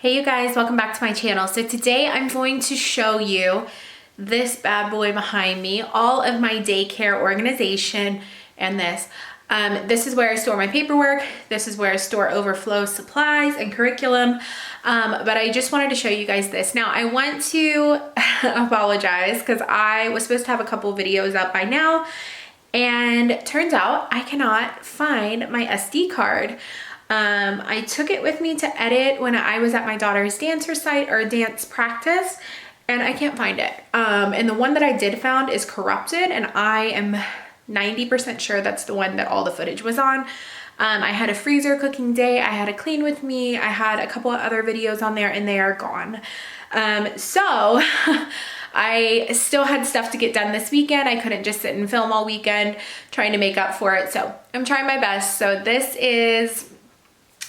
Hey you guys, welcome back to my channel. So today I'm going to show you this bad boy behind me, all of my daycare organization, and this. This is where I store my paperwork. This is where I store overflow supplies and curriculum. But I just wanted to show you guys this. Now I want to apologize because I was supposed to have a couple videos up by now, and it turns out I cannot find my SD card. I took it with me to edit when I was at my daughter's dance recital or dance practice, and I can't find it. And the one that I did found is corrupted, and I am 90% sure that's the one that all the footage was on. I had a freezer cooking day, I had a clean with me, I had a couple of other videos on there, and they are gone. So I still had stuff to get done this weekend. I couldn't just sit and film all weekend trying to make up for it. So I'm trying my best. So this is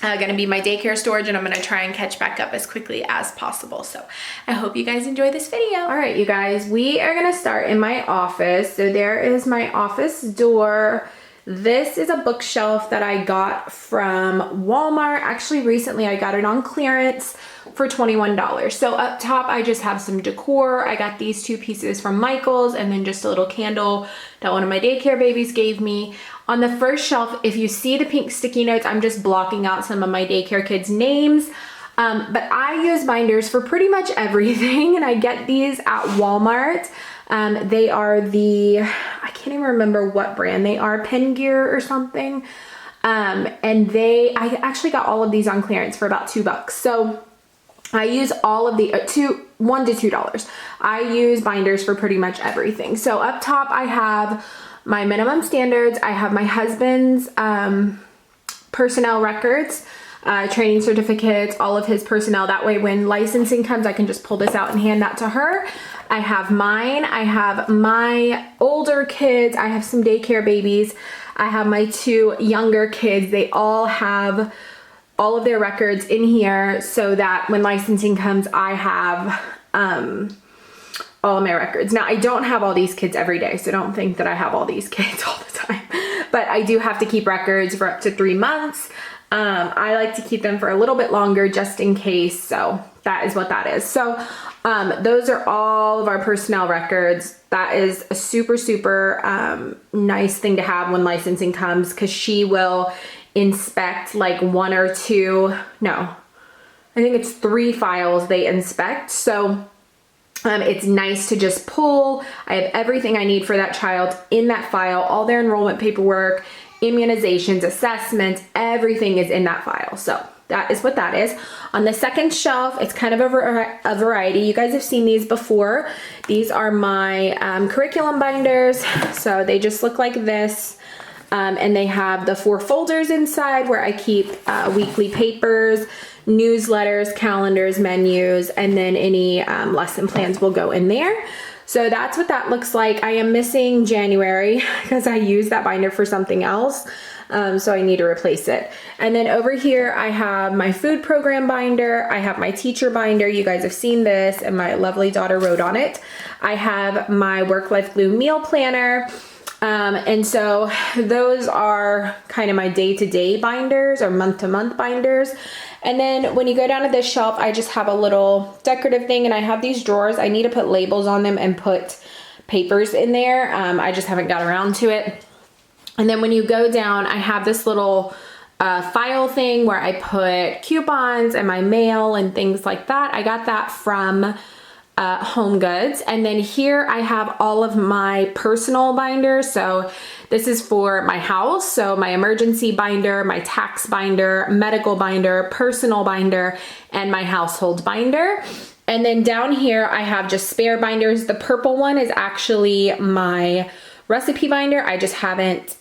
gonna be my daycare storage, and I'm gonna try and catch back up as quickly as possible. So I hope you guys enjoy this video. All right, you guys, we are gonna start in my office. So there is my office door. This is a bookshelf that I got from Walmart. Actually, recently I got it on clearance for $21. So up top, I just have some decor. I got these two pieces from Michael's, and then just a little candle that one of my daycare babies gave me. On the first shelf, if you see the pink sticky notes, I'm just blocking out some of my daycare kids' names. But I use binders for pretty much everything, and I get these at Walmart. They are the, I can't even remember what brand they are, Pen Gear or something. And I actually got all of these on clearance for about $2. So I use all of the, $1 to $2. I use binders for pretty much everything. So up top, I have my minimum standards. I have my husband's personnel records, training certificates, all of his personnel. That way when licensing comes, I can just pull this out and hand that to her. I have mine. I have my older kids. I have some daycare babies. I have my two younger kids. They all have all of their records in here so that when licensing comes, I have all of my records. Now, I don't have all these kids every day, so don't think that I have all these kids all the time. But I do have to keep records for up to 3 months. I like to keep them for a little bit longer just in case, so that is what that is. So those are all of our personnel records. That is a super, super nice thing to have when licensing comes, because she will inspect like 1 or 2, no, I think it's 3 files they inspect. So it's nice to just pull. I have everything I need for that child in that file, all their enrollment paperwork, immunizations, assessments, everything is in that file. So that is what that is. On the second shelf, it's kind of a variety. You guys have seen these before. These are my curriculum binders. So they just look like this. And they have the 4 folders inside where I keep weekly papers, newsletters, calendars, menus, and then any lesson plans will go in there. So that's what that looks like. I am missing January because I used that binder for something else. So I need to replace it. And then over here, I have my food program binder. I have my teacher binder. You guys have seen this, and my lovely daughter wrote on it. I have my Work Life Glue meal planner. And so those are kind of my day-to-day binders or month-to-month binders. And then when you go down to this shelf, I just have a little decorative thing, and I have these drawers. I need to put labels on them and put papers in there. I just haven't got around to it. And then when you go down, I have this little file thing where I put coupons and my mail and things like that. I got that from Home Goods. And then here I have all of my personal binders. So this is for my house. So my emergency binder, my tax binder, medical binder, personal binder, and my household binder. And then down here I have just spare binders. The purple one is actually my recipe binder. I just haven't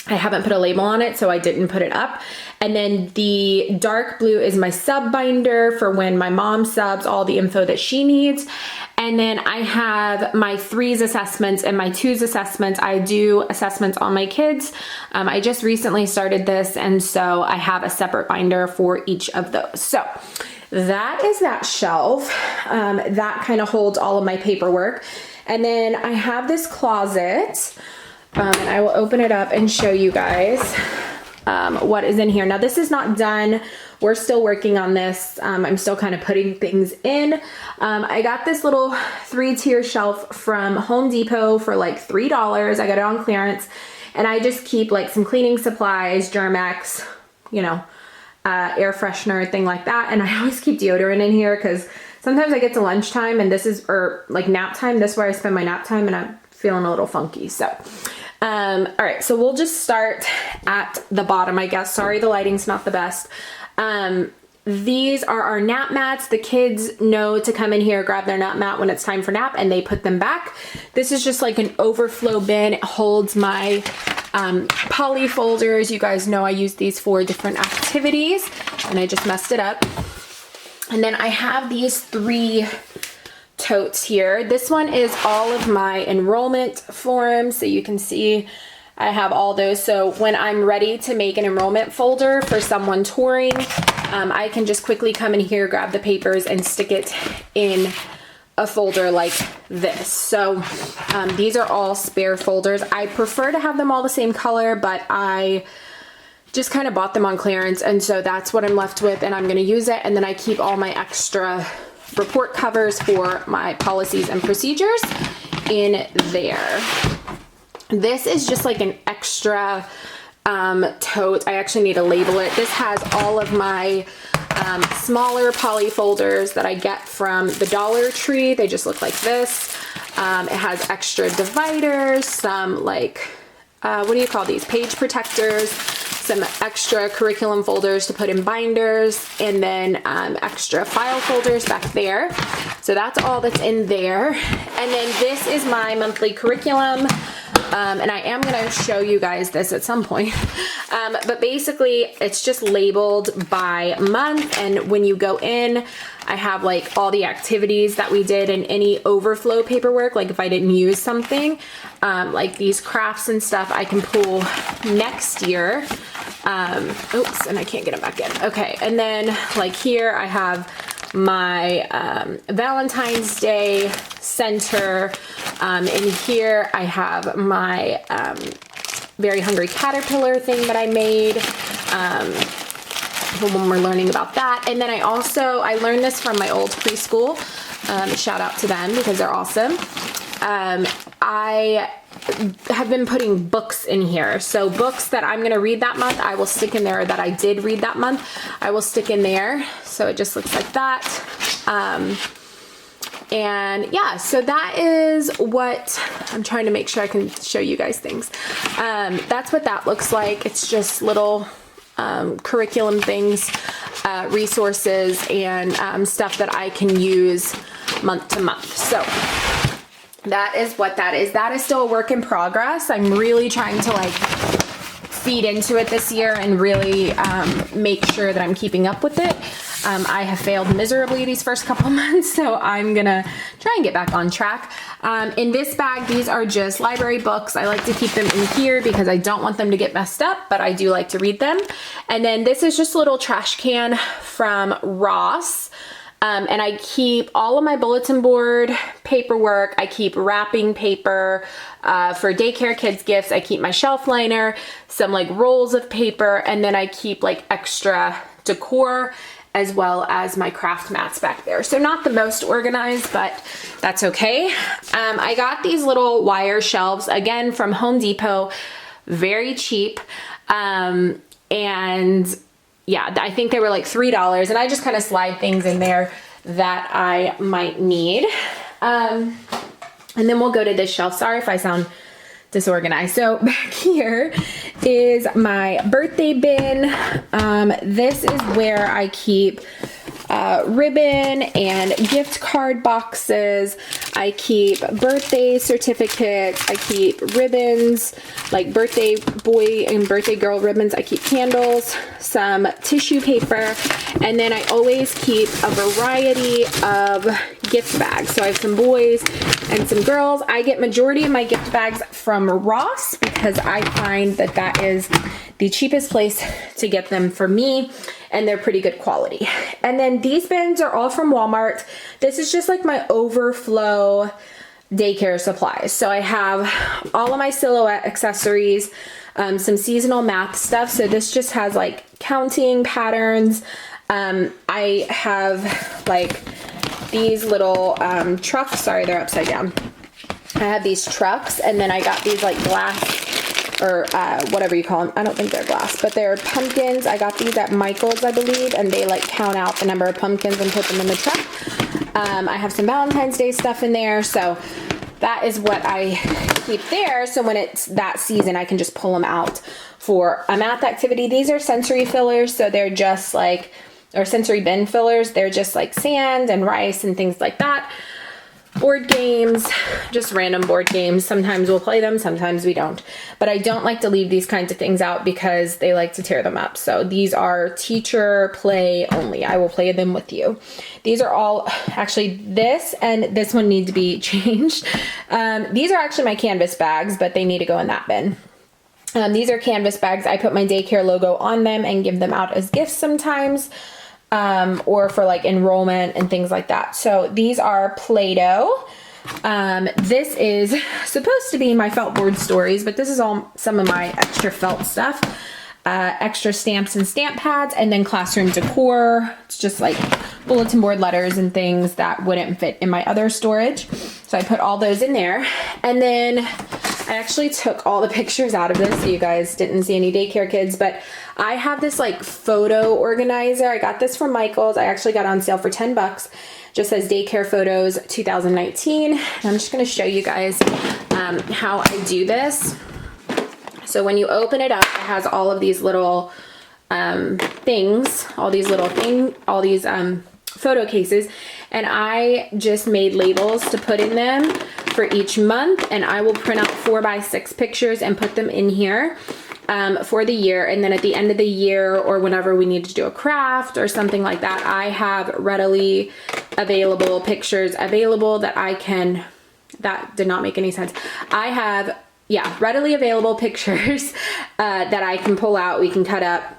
I haven't put a label on it, so I didn't put it up. And then the dark blue is my sub binder for when my mom subs, all the info that she needs. And then I have my 3s assessments and my 2s assessments. I do assessments on my kids. I just recently started this, and so I have a separate binder for each of those. So that is that shelf. That kind of holds all of my paperwork. And then I have this closet. And I will open it up and show you guys. what is in here. Now this is not done. We're still working on this. I'm still kind of putting things in. I got this little 3-tier shelf from Home Depot for like $3. I got it on clearance, and I just keep like some cleaning supplies, Germ-X, you know, air freshener, thing like that. And I always keep deodorant in here because sometimes I get to lunchtime and this is, or like nap time, this is where I spend my nap time, and I'm feeling a little funky. So, all right, so we'll just start at the bottom, I guess. Sorry, the lighting's not the best. These are our nap mats. The kids know to come in here, grab their nap mat when it's time for nap, and they put them back. This is just like an overflow bin. It holds my poly folders. You guys know I use these for different activities, and I just messed it up. And then I have these 3 totes here. This one is all of my enrollment forms, so you can see I have all those. So when I'm ready to make an enrollment folder for someone touring, I can just quickly come in here, grab the papers, and stick it in a folder like this. So these are all spare folders. I prefer to have them all the same color, but I just kind of bought them on clearance, and so that's what I'm left with, and I'm going to use it. And then I keep all my extra report covers for my policies and procedures in there. This is just like an extra tote. I actually need to label it. This has all of my smaller poly folders that I get from the Dollar Tree. They just look like this. It has extra dividers, some like, what do you call these? Page protectors, some extra curriculum folders to put in binders, and then extra file folders back there. So that's all that's in there. And then this is my monthly curriculum. And I am going to show you guys this at some point. But basically it's just labeled by month. And when you go in, I have like all the activities that we did and any overflow paperwork. Like if I didn't use something, like these crafts and stuff, I can pull next year. Oops, and I can't get them back in. Okay. And then like here I have my Valentine's Day center. In here I have my Very Hungry Caterpillar thing that I made when we're learning about that. And then I learned this from my old preschool. Shout out to them because they're awesome. I have been putting books in here. So books that I'm going to read that month, I will stick in there, that I did read that month, I will stick in there. So it just looks like that. And yeah, so that is what I'm trying to make sure I can show you guys things. That's what that looks like. It's just little curriculum things, resources, and stuff that I can use month to month. So that is what that is. That is still a work in progress. I'm really trying to like feed into it this year and really make sure that I'm keeping up with it. I have failed miserably these first couple months, so I'm gonna try and get back on track. In this bag, these are just library books. I like to keep them in here because I don't want them to get messed up, but I do like to read them. And then this is just a little trash can from Ross. And I keep all of my bulletin board paperwork. I keep wrapping paper for daycare kids gifts. I keep my shelf liner, some like rolls of paper, and then I keep like extra decor as well as my craft mats back there. So not the most organized, but that's okay. I got these little wire shelves again from Home Depot, very cheap. And yeah, I think they were like $3, and I just kind of slide things in there that I might need. And then we'll go to this shelf. Sorry if I sound disorganized. So back here is my birthday bin. This is where I keep ribbon and gift card boxes. I keep birthday certificates. I keep ribbons, like birthday boy and birthday girl ribbons. I keep candles, some tissue paper, and then I always keep a variety of gift bags. So I have some boys and some girls. I get majority of my gift bags from Ross because I find that that is the cheapest place to get them for me, and they're pretty good quality. And then these bins are all from Walmart. This is just like my overflow daycare supplies. So I have all of my silhouette accessories. some seasonal math stuff. So this just has like counting patterns. I have like these little trucks. Sorry, they're upside down. I have these trucks, and then I got these like glass or whatever you call them. I don't think they're glass, but they're pumpkins. I got these at Michael's, I believe, and they like count out the number of pumpkins and put them in the truck. I have some Valentine's Day stuff in there, so that is what I keep there. So when it's that season, I can just pull them out for a math activity. These are sensory fillers, so they're just like, or sensory bin fillers. They're just like sand and rice and things like that. Board games, just random board games. Sometimes we'll play them, sometimes we don't. But I don't like to leave these kinds of things out because they like to tear them up. So these are teacher play only. I will play them with you. These are all, actually this and this one need to be changed. These are actually my canvas bags, but they need to go in that bin. These are canvas bags. I put my Daycare logo on them and give them out as gifts sometimes. Or for like enrollment and things like that. So these are Play-Doh. This is supposed to be my felt board stories, but this is all some of my extra felt stuff. Extra stamps and stamp pads, and then classroom decor. It's just like bulletin board letters and things that wouldn't fit in my other storage. So I put all those in there. And then I actually took all the pictures out of this so you guys didn't see any daycare kids, but I have this like photo organizer. I got this from Michael's. I actually got it on sale for 10 bucks. Just says Daycare Photos 2019. And I'm just going to show you guys how I do this. So when you open it up, it has all of these little things, all these photo cases, and I just made labels to put in them for each month, and I will print out 4x6 pictures and put them in here for the year. And then at the end of the year, or whenever we need to do a craft or something like that, I have readily available pictures available that I can, that did not make any sense. I have, yeah, readily available pictures that I can pull out, we can cut up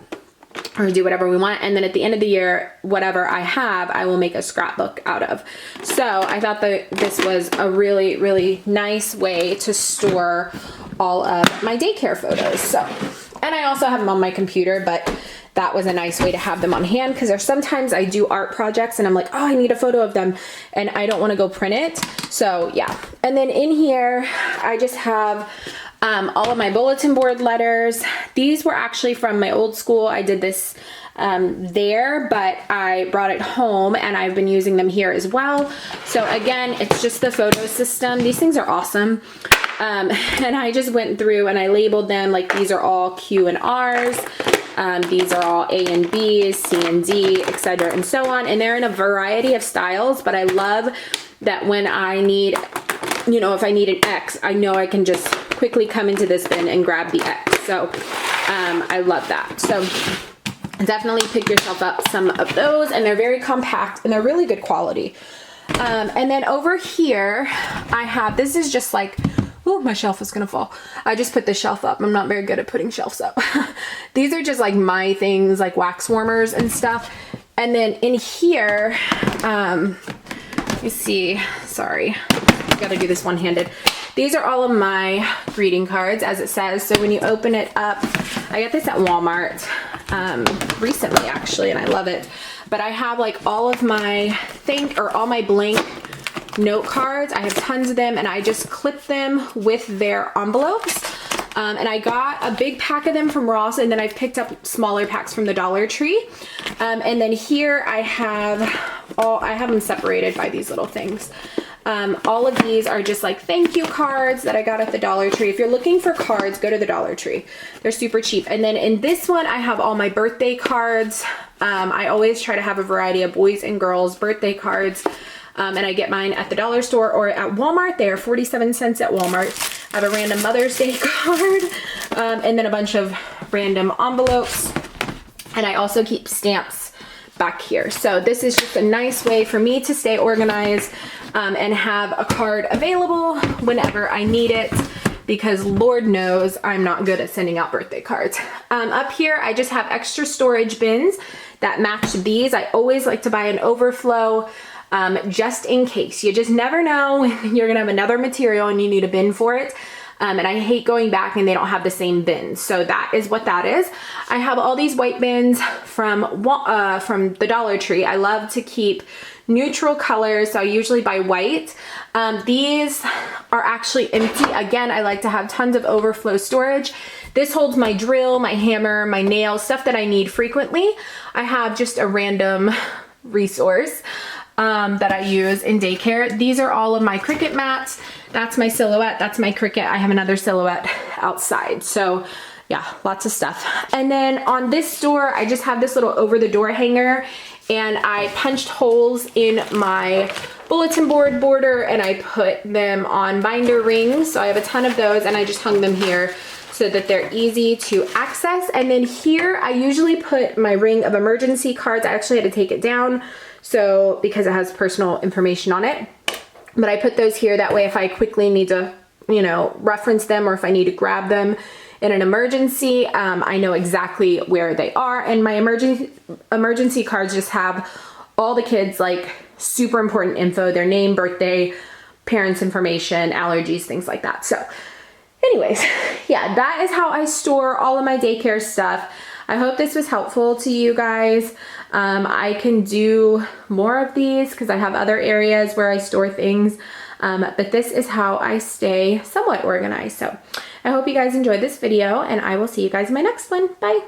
or do whatever we want. And then at the end of the year, whatever I have, I will make a scrapbook out of. So I thought that this was a really, really nice way to store all of my daycare photos. So, and I also have them on my computer, but that was a nice way to have them on hand, because there's sometimes I do art projects and I'm like, oh, I need a photo of them and I don't want to go print it. So yeah. And then in here, I just have all of my bulletin board letters. These were actually from my old school. I did this there, but I brought it home and I've been using them here as well. So again, it's just the photo system. These things are awesome. And I just went through and I labeled them, like these are all Q and R's. These are all A and B's, C and D, etc. and so on. And they're in a variety of styles, but I love that when I need, you know, if I need an X, I know I can just quickly come into this bin and grab the X. So I love that. So definitely pick yourself up some of those, and they're very compact and they're really good quality. And then over here I have, this is just like, oh, my shelf is gonna fall. I just put the shelf up. I'm not very good at putting shelves up. These are just like my things, like wax warmers and stuff. And then in here, you see, sorry, I gotta do this one-handed. These are all of my greeting cards, as it says. So when you open it up, I got this at Walmart recently actually, and I love it. But I have like all of my all my blank note cards. I have tons of them, and I just clip them with their envelopes. And I got a big pack of them from Ross, and then I've picked up smaller packs from the Dollar Tree. And then here I have them separated by these little things. All of these are just like thank you cards that I got at the Dollar Tree. If you're looking for cards, go to the Dollar Tree. They're super cheap. And then in this one, I have all my birthday cards. I always try to have a variety of boys and girls birthday cards. And I get mine at the dollar store or at Walmart. They are 47 cents at Walmart. I have a random Mother's Day card, and then a bunch of random envelopes. And I also keep stamps back here. So this is just a nice way for me to stay organized and have a card available whenever I need it, because Lord knows I'm not good at sending out birthday cards. Up here, I just have extra storage bins that match these. I always like to buy an overflow just in case. You just never know when you're gonna have another material and you need a bin for it. And I hate going back and they don't have the same bins. So that is what that is. I have all these white bins from the Dollar Tree. I love to keep neutral colors, so I usually buy white. These are actually empty. Again, I like to have tons of overflow storage. This holds my drill, my hammer, my nails, stuff that I need frequently. I have just a random resource that I use in daycare. These are all of my Cricut mats. That's my silhouette, that's my Cricut. I have another silhouette outside. So yeah, lots of stuff. And then on this door, I just have this little over the door hanger, and I punched holes in my bulletin board border and I put them on binder rings. So I have a ton of those and I just hung them here so that they're easy to access. And then here I usually put my ring of emergency cards. I actually had to take it down so because it has personal information on it. But I put those here, that way if I quickly need to, you know, reference them, or if I need to grab them in an emergency, I know exactly where they are. And my emergency cards just have all the kids' like super important info, their name, birthday, parents' information, allergies, things like that. So anyways, yeah, that is how I store all of my daycare stuff. I hope this was helpful to you guys. I can do more of these because I have other areas where I store things. But this is how I stay somewhat organized. So I hope you guys enjoyed this video, and I will see you guys in my next one. Bye.